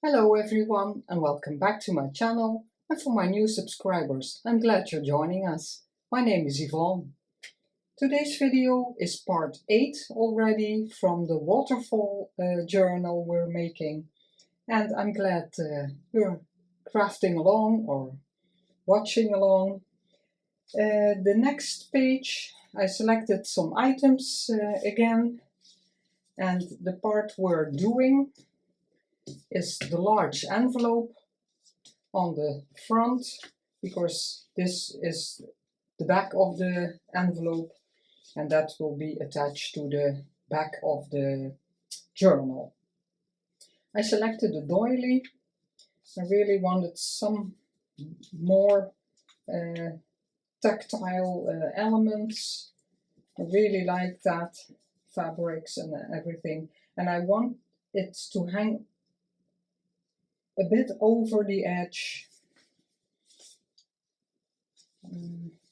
Hello everyone and welcome back to my channel, and for my new subscribers, I'm glad you're joining us. My name is Yvonne. Today's video is part 8 already from the Waterfall journal we're making, and I'm glad you're crafting along or watching along. The next page I selected some items again, and the part we're doing is the large envelope on the front, because this is the back of the envelope and that will be attached to the back of the journal. I selected a doily. I really wanted some more tactile elements. I really like that, fabrics and everything, and I want it to hang a bit over the edge.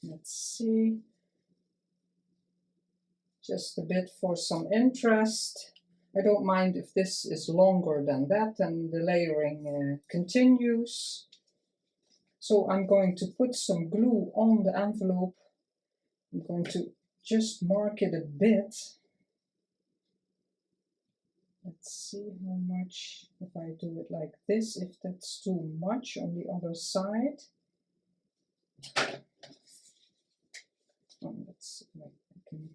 Let's see, just a bit for some interest. I don't mind if this is longer than that and the layering continues. So I'm going to put some glue on the envelope. I'm going to just mark it a bit. Let's see how much, if I do it like this, if that's too much on the other side. Let's see if I can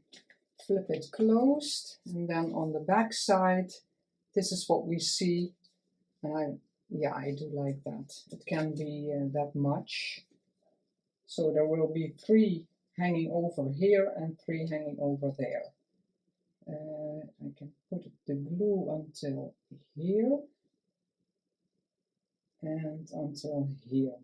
flip it closed, and then on the back side, this is what we see. And I do like that. It can be that much. So there will be 3 hanging over here and 3 hanging over there. I can put the glue until here and until here.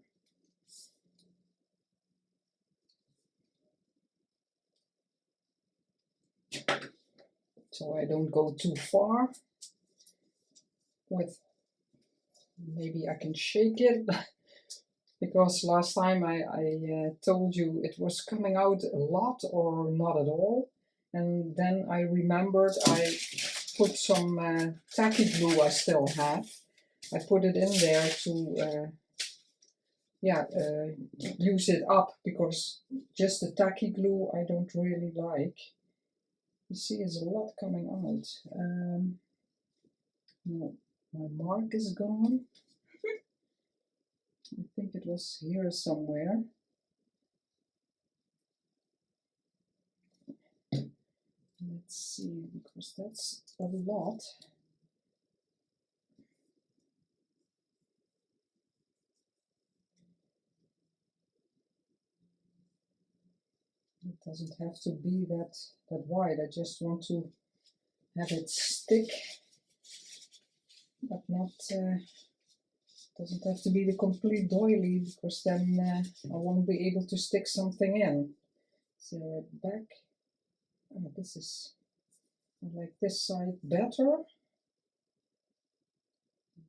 So I don't go too far with, maybe I can shake it because last time I told you it was coming out a lot or not at all. And then I remembered I put some tacky glue I still have. I put it in there to use it up, because just the tacky glue I don't really like. You see, there's a lot coming out. No, my mark is gone. I think it was here somewhere. Let's see, because that's a lot. It doesn't have to be that wide. I just want to have it stick, but not. Doesn't have to be the complete doily, because then I won't be able to stick something in. So right back. Oh, this is, I like this side better.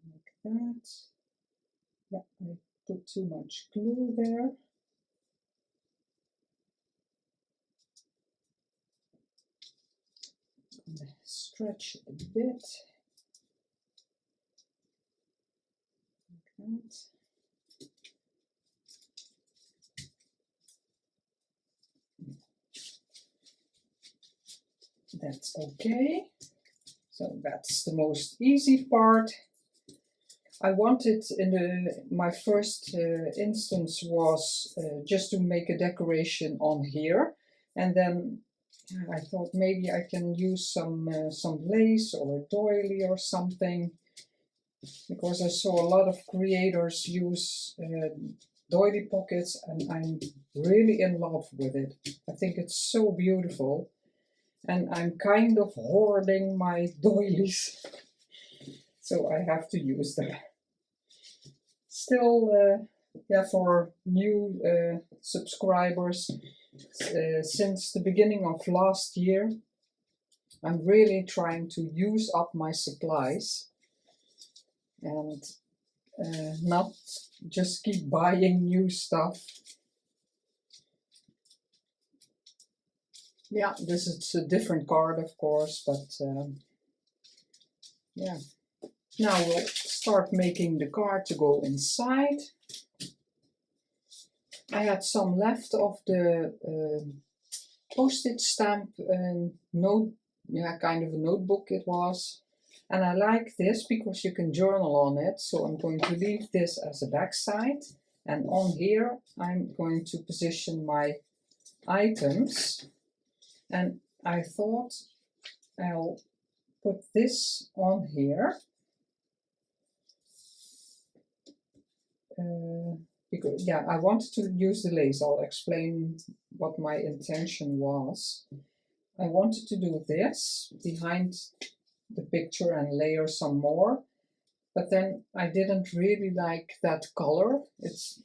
Like that. Yeah, I put too much glue there. And stretch it a bit. Like that. That's okay. So that's the most easy part. I wanted my first instance was just to make a decoration on here, and then I thought maybe I can use some lace or a doily or something, because I saw a lot of creators use doily pockets, and I'm really in love with it. I think it's so beautiful. And I'm kind of hoarding my doilies, so I have to use them. Still, for new subscribers, since the beginning of last year, I'm really trying to use up my supplies and not just keep buying new stuff. Yeah, this is a different card, of course, but yeah. Now we'll start making the card to go inside. I had some left of the postage stamp note, yeah, kind of a notebook it was. And I like this because you can journal on it. So I'm going to leave this as a back side. And on here, I'm going to position my items. And I thought I'll put this on here. Because, yeah, I wanted to use the lace. I'll explain what my intention was. I wanted to do this behind the picture and layer some more, but then I didn't really like that color. It's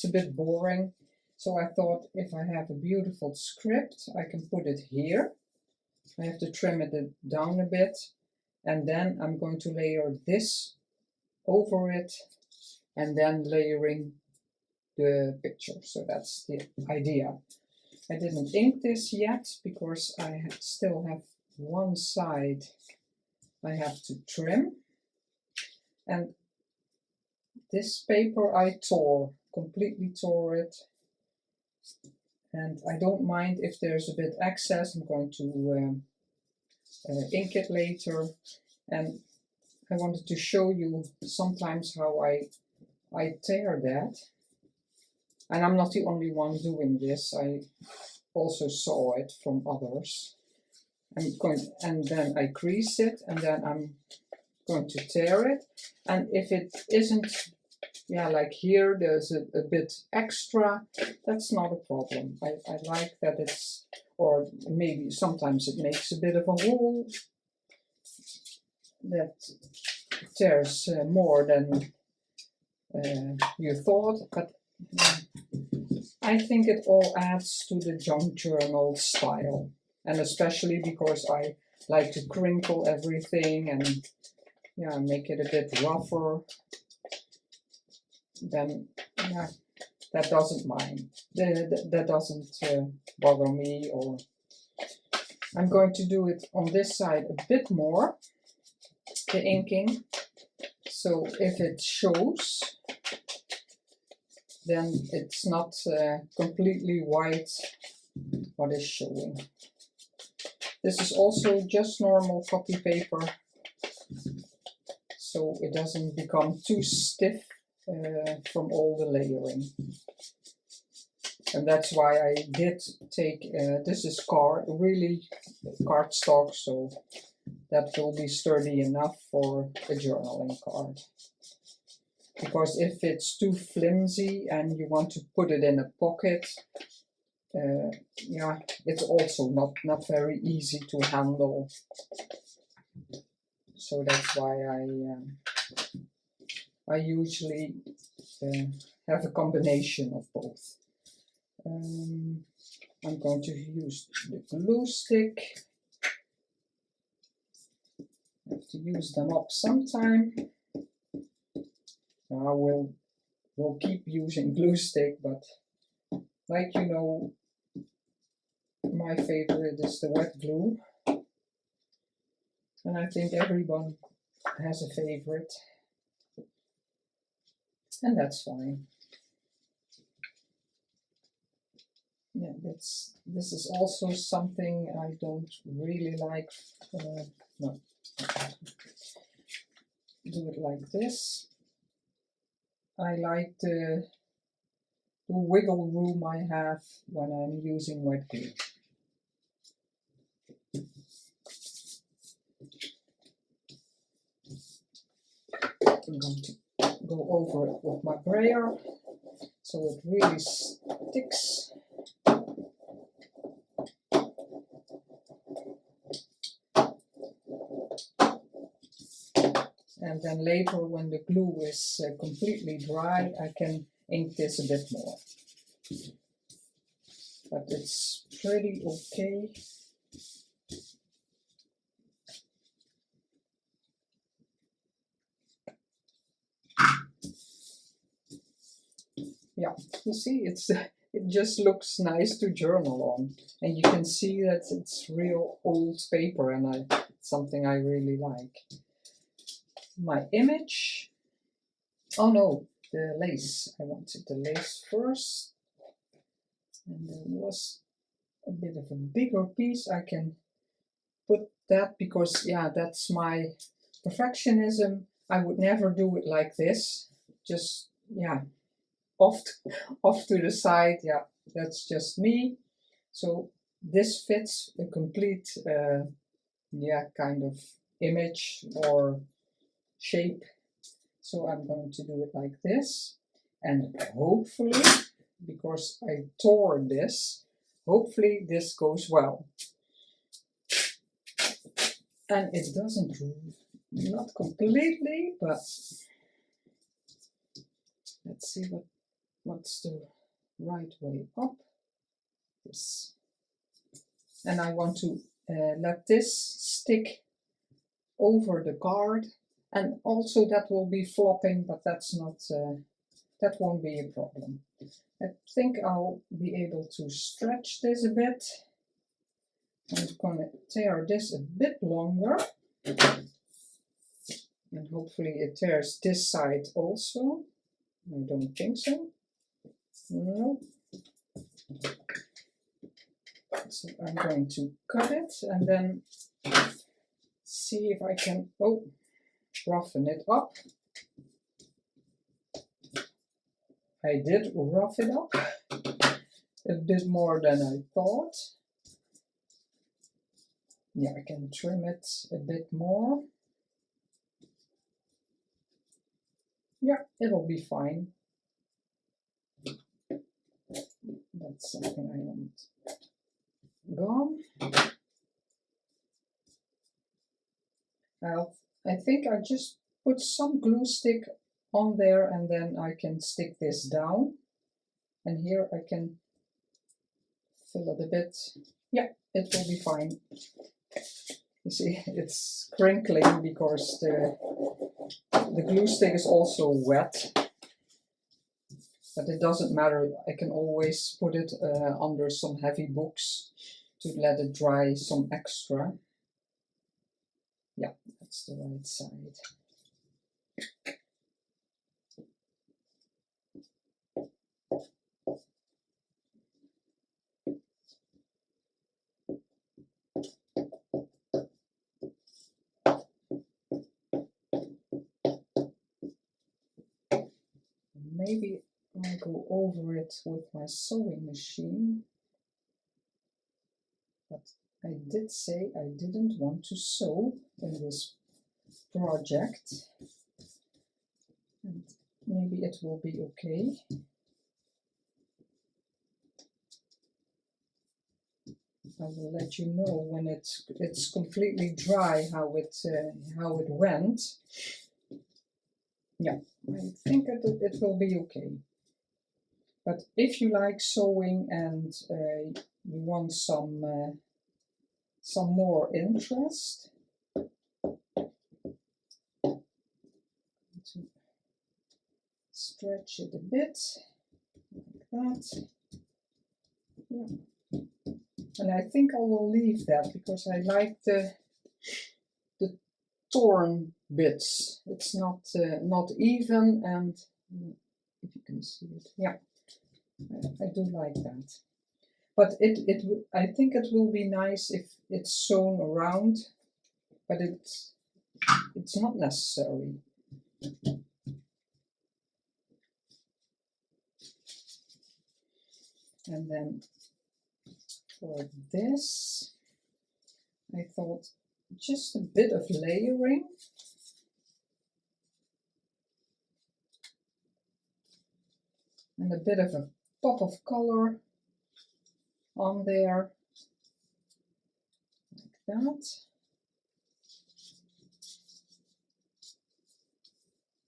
a bit boring. So I thought if I have a beautiful script, I can put it here. I have to trim it down a bit, and then I'm going to layer this over it, and then layering the picture. So that's the idea. I didn't ink this yet because I still have one side I have to trim. And this paper I completely tore it. And I don't mind if there's a bit excess. I'm going to ink it later. And I wanted to show you sometimes how I tear that. And I'm not the only one doing this. I also saw it from others. And then I crease it, and then I'm going to tear it. And if it isn't, like here, there's a bit extra, that's not a problem. I like that it's, or maybe sometimes it makes a bit of a hole that tears more than you thought, but I think it all adds to the junk journal style, and especially because I like to crinkle everything and make it a bit rougher. Then that doesn't that doesn't bother me. Or I'm going to do it on this side a bit more, the inking, so if it shows, then it's not completely white what is showing. This is also just normal copy paper, so it doesn't become too stiff from all the layering. And that's why I did take, this is really cardstock, so that will be sturdy enough for a journaling card. Because if it's too flimsy and you want to put it in a pocket, it's also not very easy to handle. So that's why I usually have a combination of both. I'm going to use the glue stick. I have to use them up sometime. Now we'll keep using glue stick, but like you know, my favorite is the wet glue. And I think everyone has a favorite. And that's fine. Yeah, this is also something I don't really like. No, do it like this. I like the wiggle room I have when I'm using wet glue. I'm going to go over it with my brayer so it really sticks. And then later, when the glue is completely dry, I can ink this a bit more. But it's pretty okay. Yeah, you see, it just looks nice to journal on, and you can see that it's real old paper, and it's something I really like. my image. Oh no, the lace. I wanted the lace first. And there was a bit of a bigger piece. I can put that because, yeah, that's my perfectionism. I would never do it like this. Just, yeah, off to the side. Yeah, that's just me. So this fits a complete, yeah, kind of image or shape. So I'm going to do it like this. And hopefully, because I tore this, hopefully this goes well. And it doesn't, not completely, but let's see what's the right way up. This. And I want to let this stick over the card, and also that will be flopping, but that's not, that won't be a problem. I think I'll be able to stretch this a bit. I'm gonna tear this a bit longer, and hopefully it tears this side also. I don't think so. No. So I'm going to cut it and then see if I can, oh, roughen it up. I did rough it up a bit more than I thought. Yeah, I can trim it a bit more. Yeah, it'll be fine. That's something I want gone. I think I just put some glue stick on there and then I can stick this down. And here I can fill it a bit. Yeah, it will be fine. You see, it's crinkling because the glue stick is also wet. But it doesn't matter, I can always put it under some heavy books to let it dry some extra. Yeah, that's the right side. Maybe I'll go over it with my sewing machine. But I did say I didn't want to sew in this project. And maybe it will be okay. I will let you know when it's completely dry how it went. Yeah, I think it will be okay. But if you like sewing and you want some more interest, to stretch it a bit like that. Yeah. And I think I will leave that because I like the torn bits. It's not even, and if you can see it, yeah, I do like that. But I think it will be nice if it's sewn around, but it's not necessary. And then for this, I thought just a bit of layering. And a bit of a pop of color on there, like that.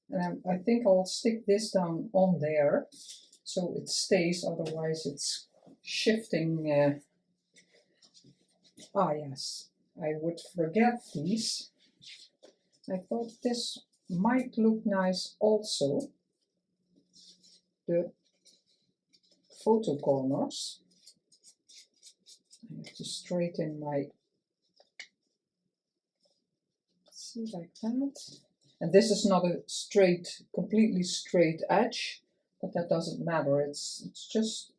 And I think I'll stick this down on there so it stays, otherwise it's shifting. Ah yes, I would forget these. I thought this might look nice also. The photo corners. I have to straighten my, see, like that. And this is not a straight, completely straight edge, but that doesn't matter. It's just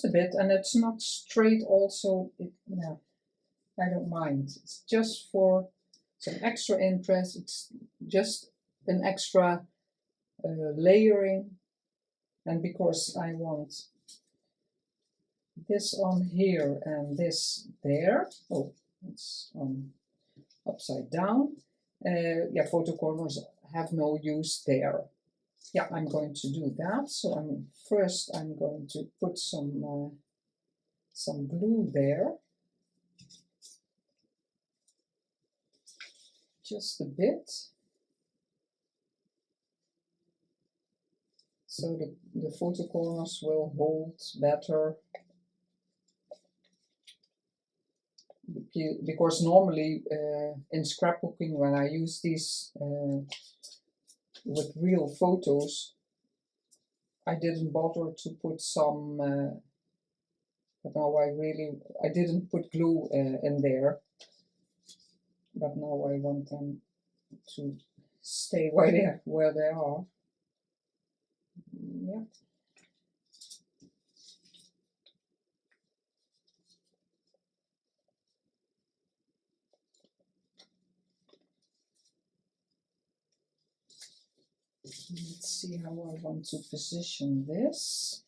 a bit, and it's not straight also. Yeah, I don't mind. It's just for some extra interest. It's just an extra layering, and because I want this on here and this there. Oh, it's upside down. Yeah, photo corners have no use there. Yeah, I'm going to do that. So first I'm going to put some glue there, just a bit, so the photo corners will hold better. Because normally in scrapbooking, when I use these with real photos, I didn't bother to put some, but now I didn't put glue in there, but now I want them to stay where they are. Yeah. Let's see how I want to position this.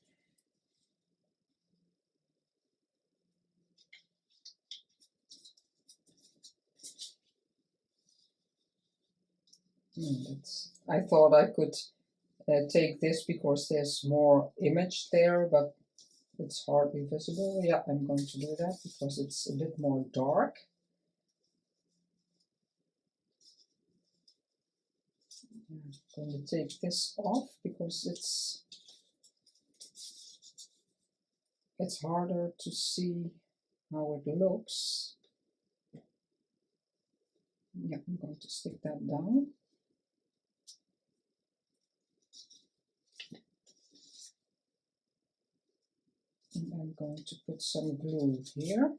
I thought I could take this because there's more image there, but it's hardly visible. Yeah, I'm going to do that because it's a bit more dark. I'm going to take this off because it's harder to see how it looks. Yeah, I'm going to stick that down. And I'm going to put some glue here.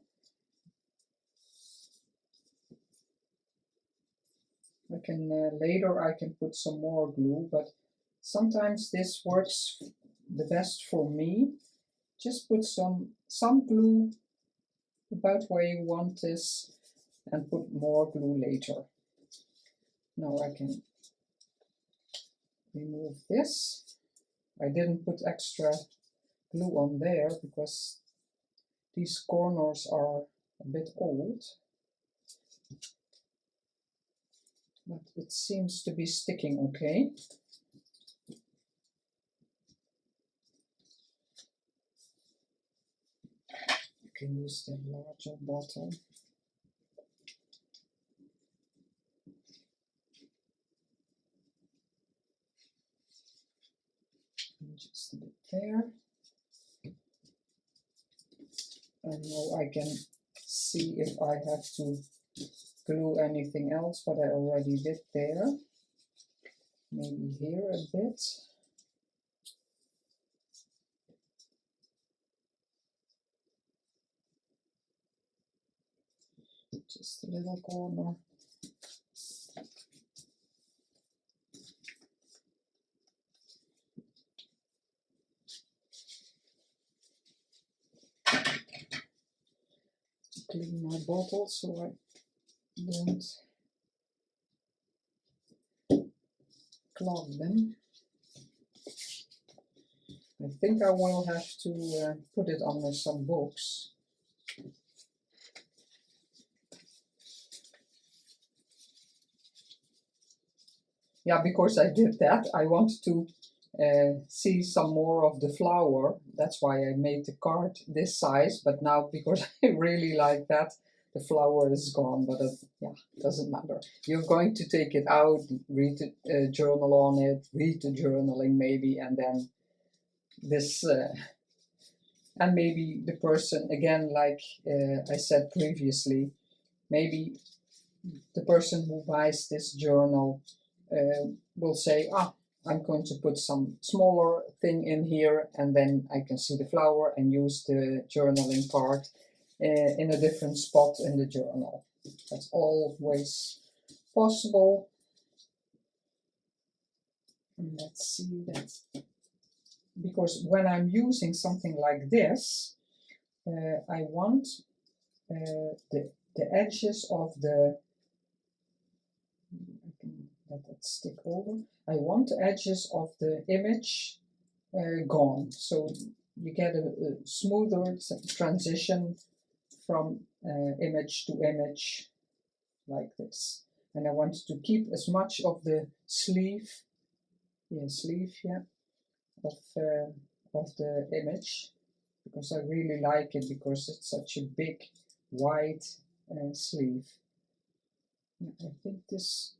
Later I can put some more glue, but sometimes this works the best for me. Just put some glue about where you want this and put more glue later. Now I can remove this. I didn't put extra glue on there because these corners are a bit old, but it seems to be sticking okay. You can use the larger bottle. And just a bit there. And now I can see if I have to glue anything else, but I already did there. Maybe here a bit. Just a little corner. Clean my bottle so I don't clog them. I think I will have to put it under some books. Yeah, because I did that. I wanted to see some more of the flower. That's why I made the card this size, but now because I really like that, the flower is gone, but yeah, doesn't matter. You're going to take it out, read the journal on it, read the journaling maybe, and then this, and maybe the person, again, like I said previously, maybe the person who buys this journal will say, I'm going to put some smaller thing in here, and then I can see the flower and use the journaling part in a different spot in the journal. That's always possible. And let's see that, because when I'm using something like this, I want the edges of the, I can let that stick over. I want the edges of the image gone, so you get a smoother transition from image to image like this. And I want to keep as much of the sleeve, of the image, because I really like it, because it's such a big wide sleeve. I think this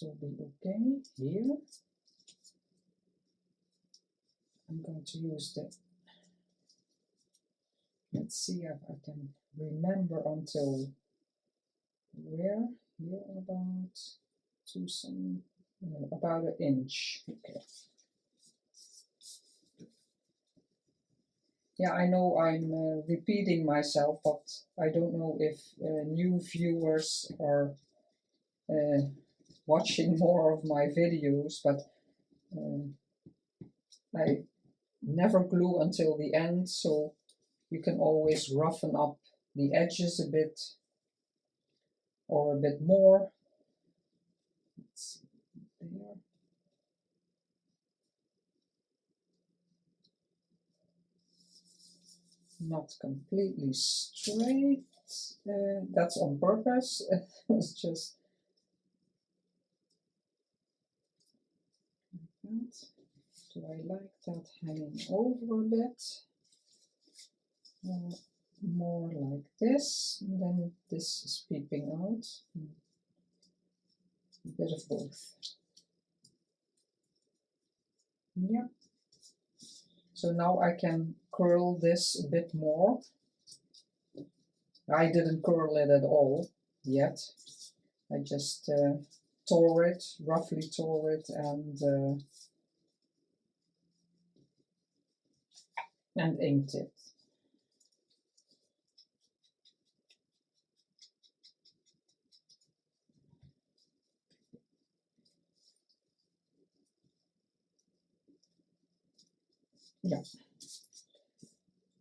will be okay here. I'm going to use the, let's see if I can remember until where, here about about an inch. Okay. Yeah, I know I'm repeating myself, but I don't know if new viewers are watching more of my videos, but I never glue until the end, so you can always roughen up the edges a bit or a bit more. Let's see there. Not completely straight. That's on purpose. It's just like that. Do I like that hanging over a bit? More like this, and then this is peeping out. A bit of both. Yeah. So now I can curl this a bit more. I didn't curl it at all yet. I just roughly tore it, and inked it. Yeah.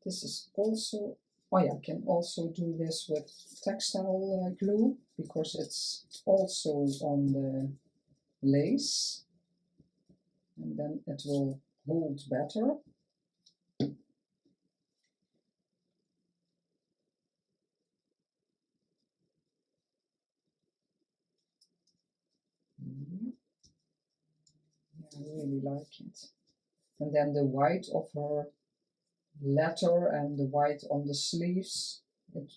This is also, oh yeah, I can also do this with textile glue, because it's also on the lace, and then it will hold better. Yeah, I really like it. And then the white of her letter and the white on the sleeves, it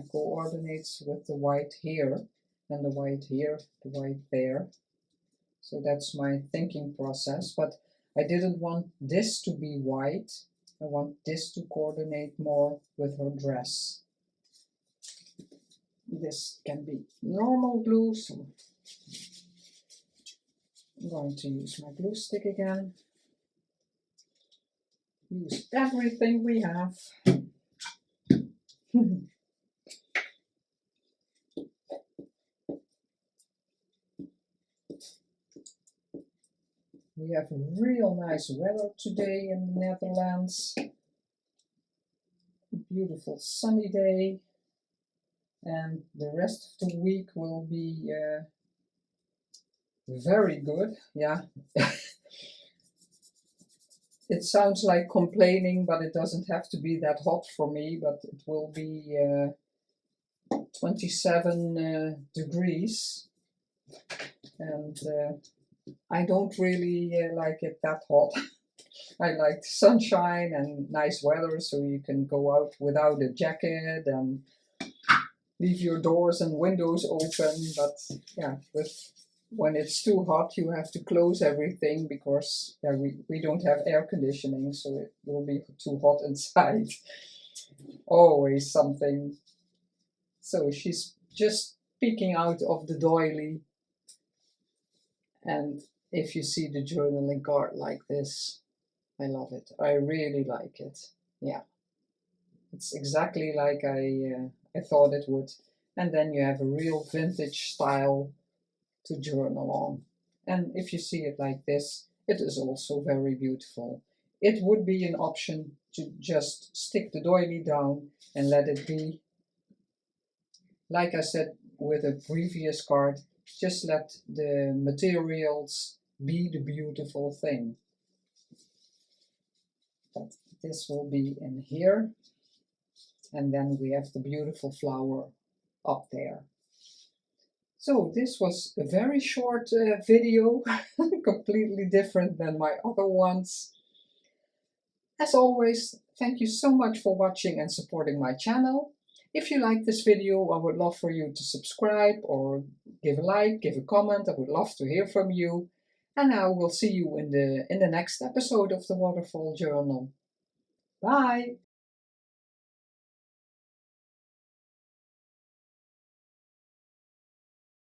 coordinates with the white here, and the white here, the white there. So that's my thinking process, but I didn't want this to be white. I want this to coordinate more with her dress. This can be normal glue, so I'm going to use my glue stick again. Use everything we have. We have real nice weather today in the Netherlands. A beautiful sunny day, and the rest of the week will be very good. Yeah. It sounds like complaining, but it doesn't have to be that hot for me, but it will be 27 degrees, and I don't really like it that hot. I like sunshine and nice weather, so you can go out without a jacket and leave your doors and windows open, but yeah, when it's too hot, you have to close everything, because we don't have air conditioning, so it will be too hot inside. Always something. So she's just peeking out of the doily, and if you see the journaling card like this, I love it. I really like it. Yeah, it's exactly like I thought it would. And then you have a real vintage style to journal on. And if you see it like this, it is also very beautiful. It would be an option to just stick the doily down and let it be. Like I said with a previous card, just let the materials be the beautiful thing. But this will be in here. And then we have the beautiful flower up there. So this was a very short video, completely different than my other ones. As always, thank you so much for watching and supporting my channel. If you like this video, I would love for you to subscribe or give a like, give a comment. I would love to hear from you. And I will see you in the next episode of the Waterfall Journal. Bye!